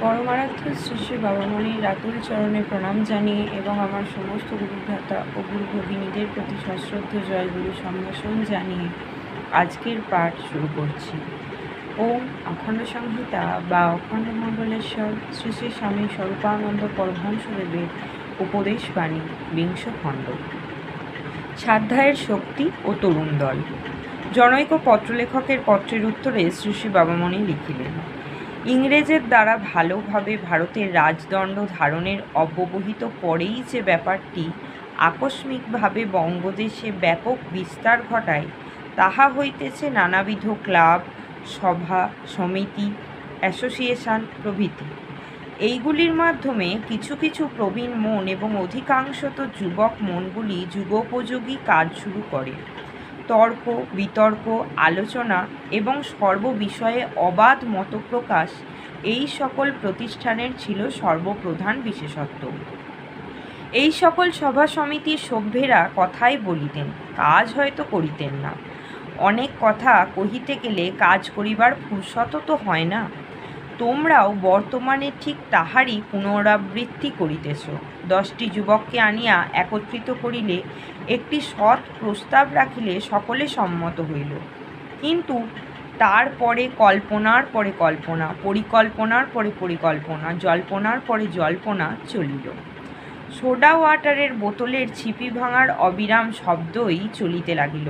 পরমারাধ্য শ্রী শ্রী বাবামণির রাতুল চরণে প্রণাম জানিয়ে এবং আমার সমস্ত গুরুভ্রাতা ও গুরু ভগিনীদের প্রতি সশ্রদ্ধ জয়গুরু সম্ভাষণ জানিয়ে আজকের পাঠ শুরু করছি। ওম অখণ্ড সংহিতা বা অখণ্ড মণ্ডলেশ্বর শ্রী শ্রী স্বামী স্বরূপানন্দ পরমহংসদেবের উপদেশ বাণী বিংশ খণ্ড। স্বাধ্যায়ের শক্তি ও তরুণ দল। জনৈক পত্রলেখকের পত্রের উত্তরে শ্রী শ্রী বাবামণি লিখিলেন, ইংরেজের দ্বারা ভালোভাবে ভারতের রাজদণ্ড ধারণের অব্যবহিত পরেই যে ব্যাপারটি আকস্মিকভাবে বঙ্গদেশে ব্যাপক বিস্তার ঘটায়, তাহা হইতেছে নানাবিধ ক্লাব, সভা, সমিতি, অ্যাসোসিয়েশন প্রভৃতি। এইগুলির মাধ্যমে কিছু কিছু প্রবীণ মন এবং অধিকাংশত যুবক মনগুলি যুগোপযোগী কাজ শুরু করে। তর্ক, বিতর্ক, আলোচনা এবং সর্ববিষয়ে অবাধ মতপ্রকাশ এই সকল প্রতিষ্ঠানের ছিল সর্বপ্রধান বিশেষত্ব। এই সকল সভা সমিতির সভ্যেরা কথাই বলিতেন, কাজ হয়তো করিতেন না। অনেক কথা কহিতে গেলে কাজ করিবার ফুরসত তো হয় না। তোমরাও বর্তমানে ঠিক তাহারই পুনরাবৃত্তি করিতেছ। 10টি যুবককে আনিয়া একত্রিত করিলে, একটি সৎ প্রস্তাব রাখিলে সকলে সম্মত হইল, কিন্তু তারপরে কল্পনার পরে কল্পনা, পরিকল্পনার পরে পরিকল্পনা, জল্পনার পরে জল্পনা চলিল। সোডা ওয়াটারের বোতলের ছিপি ভাঙার অবিরাম শব্দই চলিতে লাগিল।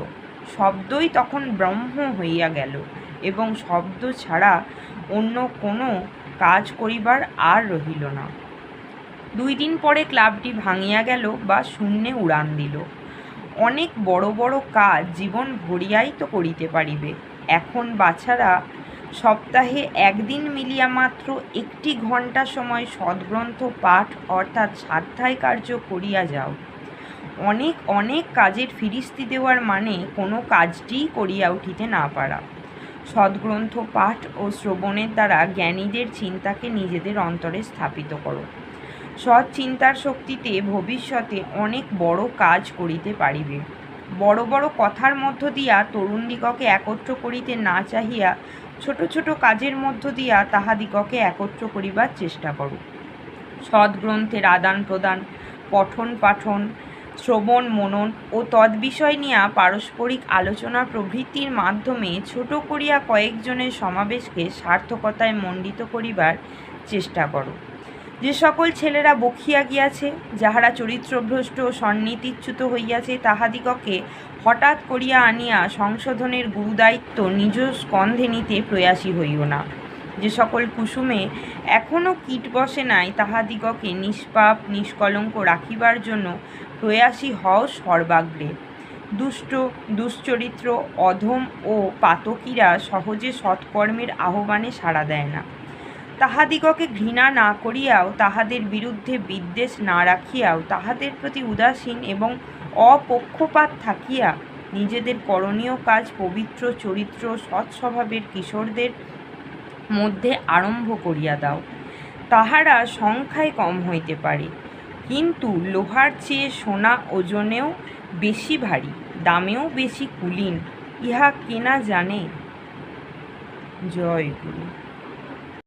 শব্দই তখন ব্রহ্ম হইয়া গেল এবং শব্দ ছাড়া অন্য কোনো কাজ করিবার আর রহিল না। 2 দিন পরে ক্লাবটি ভাঙিয়া গেল বা শূন্যে উড়ান দিল। অনেক বড় বড় কাজ জীবন ভরিয়াই তো করিতে পারিবে। এখন বাছারা সপ্তাহে 1 দিন মিলিয়া মাত্র 1 ঘণ্টা সময় সদ্গ্রন্থ পাঠ অর্থাৎ স্বাধ্যায় কার্য করিয়া যাও। অনেক অনেক কাজের ফিরিস্তি দেওয়ার মানে কোনো কাজটিই করিয়া উঠিতে না পারা। সদ্গ্রন্থ পাঠ ও শ্রবণের দ্বারা জ্ঞানীদের চিন্তাকে নিজেদের অন্তরে স্থাপিত করো। সৎ চিন্তার শক্তিতে ভবিষ্যতে অনেক বড় কাজ করিতে পারিবে। বড় বড় কথার মধ্য দিয়া তরুণদিগকে একত্র করিতে না চাহিয়া ছোট ছোট কাজের মধ্য দিয়া তাহাদিগকে একত্র করিবার চেষ্টা করো। সদ্গ্রন্থের আদান প্রদান, পঠন পাঠন, শ্রবণ মনন ও তদ্বিষয় নিয়া পারস্পরিক আলোচনা প্রভৃতির মাধ্যমে ছোট করিয়া কয়েকজনের সমাবেশকে সার্থকতায় মণ্ডিত করিবার চেষ্টা করো। যে সকল ছেলেরা বকিয়া গিয়াছে, যাহারা চরিত্রভ্রষ্ট ও সন্নীতিচ্যুত হইয়াছে, তাহাদিগকে হঠাৎ করিয়া আনিয়া সংশোধনের গুরুদায়িত্ব নিজ স্কন্ধে নিতে প্রয়াসী হইও না। যে সকল কুসুমে এখনও কীট বসে নাই, তাহাদিগকে নিষ্পাপ নিষ্কলঙ্ক রাখিবার জন্য প্রয়াসী হও সর্বাগ্রে। দুষ্ট, দুশ্চরিত্র, অধম ও পাতকীরা সহজে সৎকর্মের আহ্বানে সাড়া দেয় না। তাহাদিগকে ঘৃণা না করিয়াও, তাহাদের বিরুদ্ধে বিদ্বেষ না রাখিয়াও, তাহাদের প্রতি উদাসীন এবং অপক্ষপাত থাকিয়া নিজেদের করণীয় কাজ পবিত্র চরিত্র সৎস্বভাবের কিশোরদের মধ্যে আরম্ভ করিয়া দাও। তাহারা সংখ্যায় কম হইতে পারে, কিন্তু লোহার চেয়ে সোনা ওজনেও বেশি ভারী, দামেও বেশি কুলীন, ইহা কে না জানে। জয় গুরু।